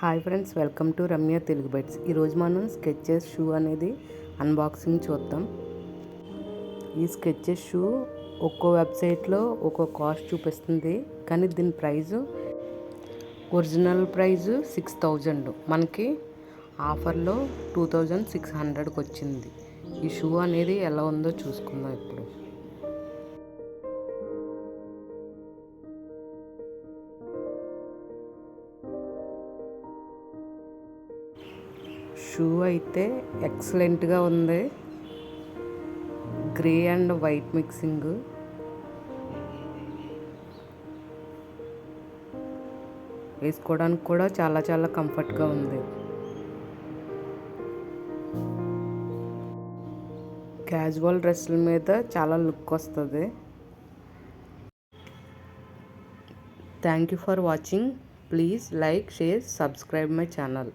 Hi friends, welcome to Ramya Telugu bytes. ఈరోజు మనం sketches shoe అనేది అన్బాక్సింగ్ చూద్దాం. ఈ స్కెచెస్ షూ ఒక్కో వెబ్సైట్లో ఒక్కో కాస్ట్ చూపిస్తుంది, కానీ దీని ప్రైజు ఒరిజినల్ ప్రైజు 6000, మనకి ఆఫర్లో 2600కి వచ్చింది. ఈ షూ అనేది ఎలా ఉందో చూసుకుందాం ఇప్పుడు. షూ అయితే ఎక్సలెంట్గా ఉంది. Grey and white mixing. వేసుకోవడానికి కూడా చాలా కంఫర్ట్గా ఉంది. క్యాజువల్ డ్రెస్సుల మీద చాలా లుక్ వస్తుంది. Thank you for watching. Please like, share, subscribe my channel.